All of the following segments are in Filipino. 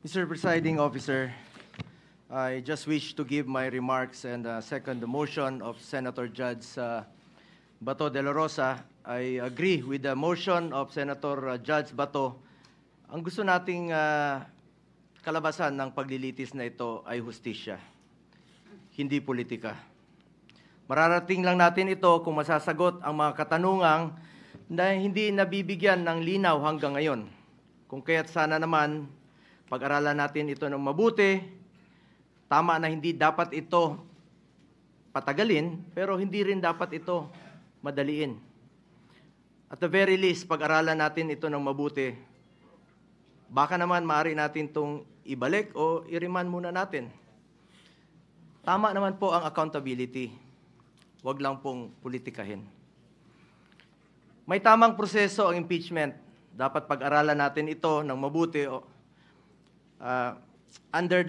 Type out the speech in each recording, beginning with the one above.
Mr. Presiding Officer, I just wish to give my remarks and second the motion of Senator Judge Bato de la Rosa. I agree with the motion of Senator Judge Bato. Ang gusto nating kalabasan ng paglilitis na ito ay hustisya, hindi politika. Mararating lang natin ito kung masasagot ang mga katanungang na hindi nabibigyan ng linaw hanggang ngayon. Kung kaya't sana naman pag-aralan natin ito ng mabuti. Tama na hindi dapat ito patagalin, pero hindi rin dapat ito madaliin. At the very least, pag-aralan natin ito ng mabuti. Baka naman maaari natin itong ibalik o i-remand muna natin. Tama naman po ang accountability. Huwag lang pong politikahin. May tamang proseso ang impeachment. Dapat pag-aralan natin ito ng mabuti. Under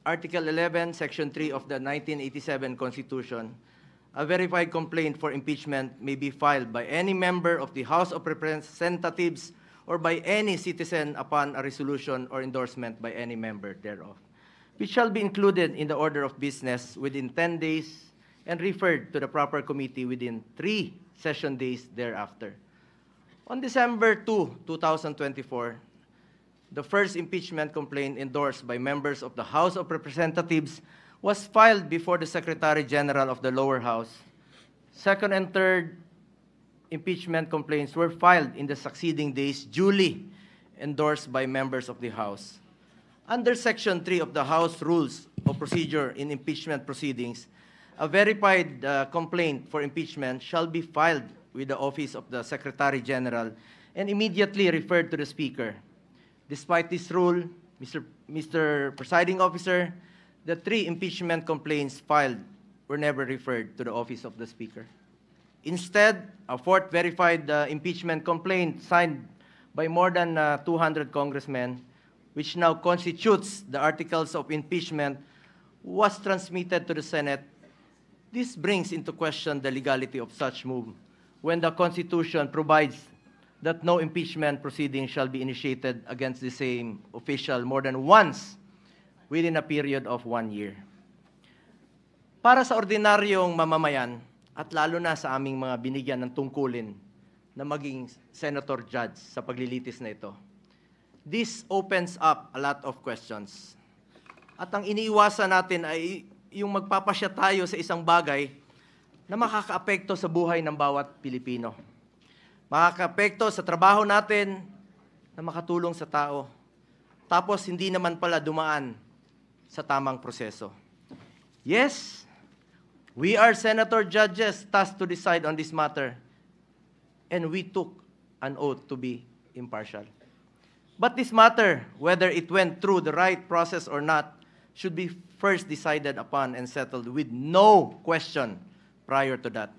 Article 11, Section 3 of the 1987 Constitution, a verified complaint for impeachment may be filed by any member of the House of Representatives or by any citizen upon a resolution or endorsement by any member thereof, which shall be included in the order of business within 10 days and referred to the proper committee within 3 session days thereafter. On December 2, 2024, the first impeachment complaint endorsed by members of the House of Representatives was filed before the Secretary General of the lower house. Second and third impeachment complaints were filed in the succeeding days, duly endorsed by members of the House. Under Section 3 of the House Rules of Procedure in Impeachment Proceedings, a verified complaint for impeachment shall be filed with the Office of the Secretary General and immediately referred to the Speaker. Despite this rule, Mr. Presiding Officer, the 3 impeachment complaints filed were never referred to the Office of the Speaker. Instead, a 4th verified impeachment complaint signed by more than 200 congressmen, which now constitutes the articles of impeachment, was transmitted to the Senate. This brings into question the legality of such move when the Constitution provides that no impeachment proceeding shall be initiated against the same official more than once within a period of 1 year. Para sa ordinaryong mamamayan, at lalo na sa aming mga binigyan ng tungkulin na maging senator judge sa paglilitis na ito, this opens up a lot of questions. At ang iniiwasan natin ay yung magpapasya tayo sa isang bagay na makakaapekto sa buhay ng bawat Pilipino. Makakaapekto sa trabaho natin na makatulong sa tao. Tapos hindi naman pala dumaan sa tamang proseso. Yes, we are senator judges tasked to decide on this matter, and we took an oath to be impartial. But this matter, whether it went through the right process or not, should be first decided upon and settled with no question prior to that.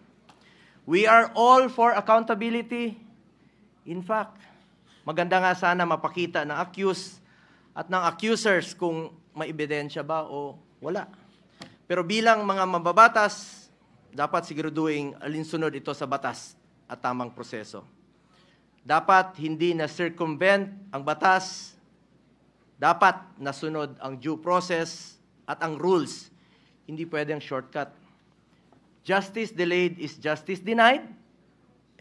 We are all for accountability. In fact, maganda nga sana mapakita ng accused at ng accusers kung may ebidensya ba o wala. Pero bilang mga mababatas, dapat siguraduhin alinsunod ito sa batas at tamang proseso. Dapat hindi na circumvent ang batas, dapat nasunod ang due process at ang rules. Hindi pwedeng shortcut. Justice delayed is justice denied,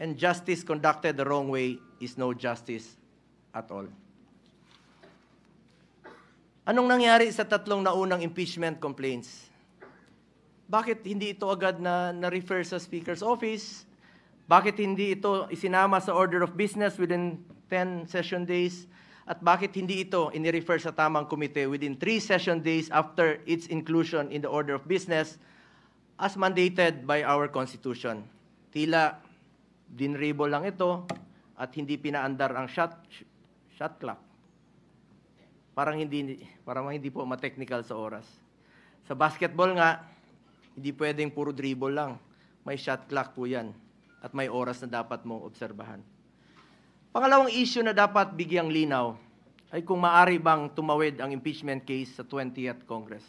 and justice conducted the wrong way is no justice at all. Anong nangyari sa 3 naunang impeachment complaints? Bakit hindi ito agad na-refer sa Speaker's Office? Bakit hindi ito isinama sa order of business within 10 session days? At bakit hindi ito inirefer sa tamang komite within 3 session days after its inclusion in the order of business as mandated by our Constitution? Tila dinrable lang ito at hindi pinaandar ang shot clock. Parang hindi po ma-technical sa oras. Sa basketball nga, hindi pwedeng puro dribble lang. May shot clock po yan at may oras na dapat mong obserbahan. Pangalawang issue na dapat bigyang linaw ay kung maaari bang tumawid ang impeachment case sa 20th Congress.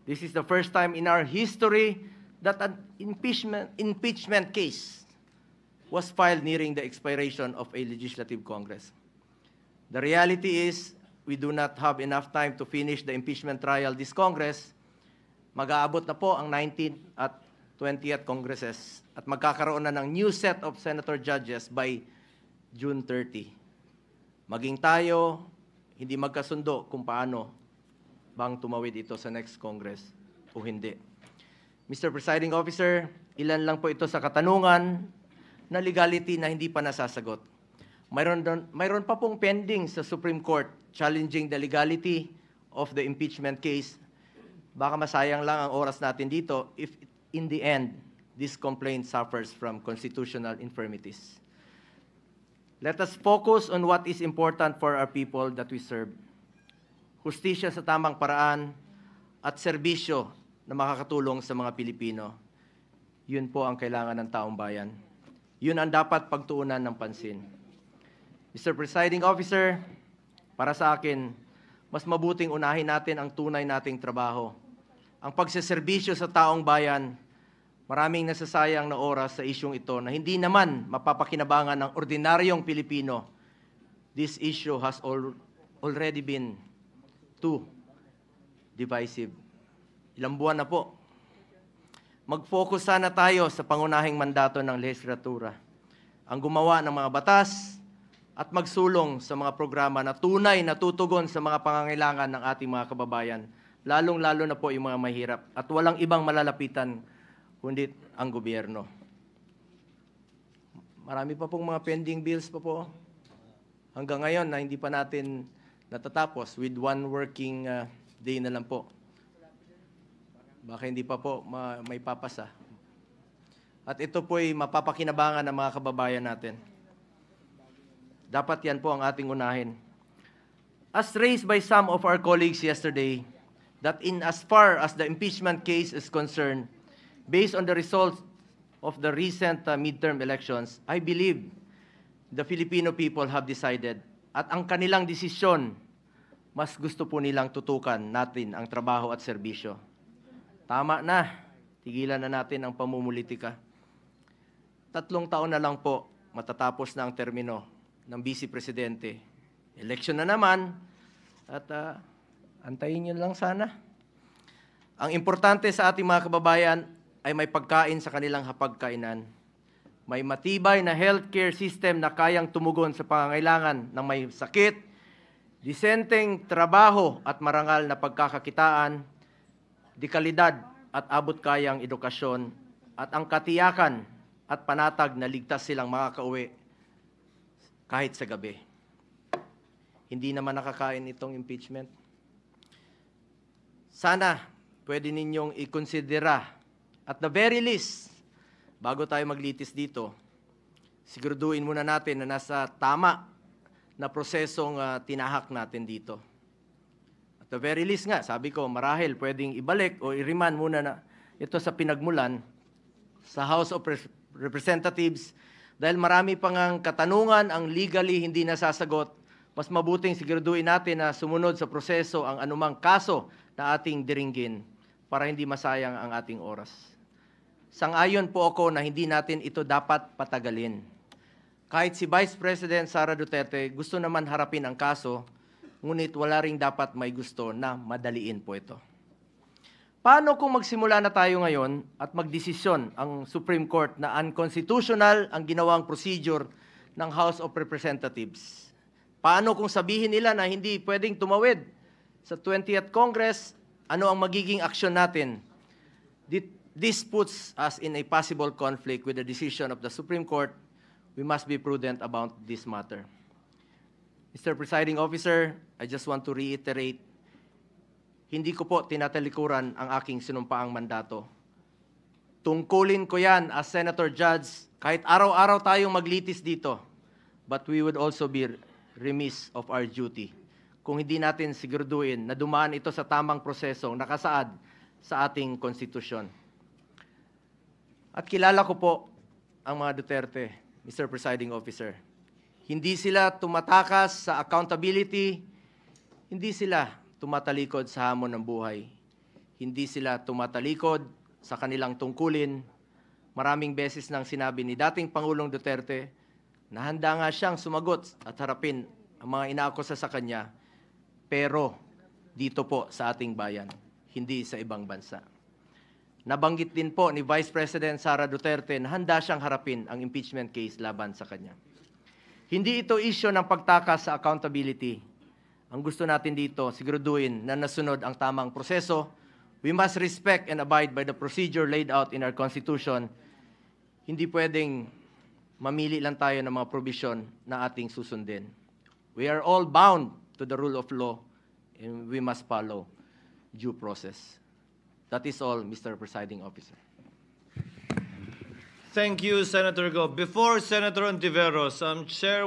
This is the first time in our history that an impeachment case was filed nearing the expiration of a legislative Congress. The reality is, we do not have enough time to finish the impeachment trial this Congress. Mag-aabot na po ang 19th at 20th Congresses at magkakaroon na ng new set of senator judges by June 30. Maging tayo, hindi magkasundo kung paano bang tumawid ito sa next Congress o hindi. Mr. Presiding Officer, ilan lang po ito sa katanungan na legality na hindi pa nasasagot. Mayroon pa pong pending sa Supreme Court challenging the legality of the impeachment case. Baka masayang lang ang oras natin dito if in the end, this complaint suffers from constitutional infirmities. Let us focus on what is important for our people that we serve. Hustisya sa tamang paraan at serbisyo na makakatulong sa mga Pilipino. Yun po ang kailangan ng taong bayan. Yun ang dapat pagtuunan ng pansin. Mr. Presiding Officer, para sa akin, mas mabuting unahin natin ang tunay nating trabaho. Ang pagseserbisyo sa taong bayan, maraming nasasayang na oras sa isyong ito na hindi naman mapapakinabangan ng ordinaryong Pilipino. This issue has already been too divisive. Ilang buwan na po. Mag-focus sana tayo sa pangunahing mandato ng lehislatura. Ang gumawa ng mga batas at magsulong sa mga programa na tunay na tutugon sa mga pangangailangan ng ating mga kababayan, lalong-lalo na po yung mga mahirap at walang ibang malalapitan kundi ang gobyerno. Marami pa pong mga pending bills pa po hanggang ngayon na hindi pa natin natatapos with one working day na lang po. Baka hindi pa po may papasa. At ito po'y mapapakinabangan ng mga kababayan natin. Dapat yan po ang ating unahin. As raised by some of our colleagues yesterday, that in as far as the impeachment case is concerned, based on the results of the recent midterm elections, I believe the Filipino people have decided at ang kanilang desisyon, mas gusto po nilang tutukan natin ang trabaho at serbisyo. Tama na, tigilan na natin ang pamumulitika. 3 taon na lang po, matatapos na ang termino ng Vice Presidente. Election na naman, at antayin nyo lang sana. Ang importante sa ating mga kababayan ay may pagkain sa kanilang hapagkainan. May matibay na healthcare system na kayang tumugon sa pangangailangan ng may sakit, disenteng trabaho at marangal na pagkakakitaan, dekalidad at abot-kayang edukasyon, at ang katiyakan at panatag na ligtas silang makakauwi kahit sa gabi. Hindi naman nakakain itong impeachment. Sana pwede ninyong ikonsidera at the very least, bago tayo maglitis dito, siguraduhin muna natin na nasa tama na prosesong tinahak natin dito. At the very least nga, sabi ko, marahil pwedeng ibalik o i-remand muna na ito sa pinagmulan sa House of Representatives dahil marami pang ang katanungan ang legally hindi nasasagot. Mas mabuting siguraduhin natin na sumunod sa proseso ang anumang kaso na ating diringgin para hindi masayang ang ating oras. Sang-ayon po ako na hindi natin ito dapat patagalin. Kahit si Vice President Sara Duterte gusto naman harapin ang kaso, ngunit wala ring dapat may gusto na madaliin po ito. Paano kung magsimula na tayo ngayon at magdesisyon ang Supreme Court na unconstitutional ang ginawang procedure ng House of Representatives? Paano kung sabihin nila na hindi pwedeng tumawid sa 20th Congress? Ano ang magiging aksyon natin? This puts us in a possible conflict with the decision of the Supreme Court. We must be prudent about this matter. Mr. Presiding Officer, I just want to reiterate, hindi ko po tinatalikuran ang aking sinumpaang mandato. Tungkulin ko yan as Senator Judge, kahit araw-araw tayong maglitis dito, but we would also be remiss of our duty kung hindi natin siguraduhin na dumaan ito sa tamang prosesong nakasaad sa ating konstitusyon. At kilala ko po ang mga Duterte, Mr. Presiding Officer. Hindi sila tumatakas sa accountability, hindi sila tumatalikod sa hamon ng buhay. Hindi sila tumatalikod sa kanilang tungkulin. Maraming beses nang sinabi ni dating Pangulong Duterte na handa nga siyang sumagot at harapin ang mga inaakusa sa kanya, pero dito po sa ating bayan, hindi sa ibang bansa. Nabanggit din po ni Vice President Sara Duterte na handa siyang harapin ang impeachment case laban sa kanya. Hindi ito issue ng pagtakas sa accountability. Ang gusto natin dito, siguraduhin na nasunod ang tamang proseso. We must respect and abide by the procedure laid out in our Constitution. Hindi pwedeng mamili lang tayo ng mga provision na ating susundin. We are all bound to the rule of law and we must follow due process. That is all, Mr. Presiding Officer. Thank you, Senator Go. Before Senator Ontiveros, Chair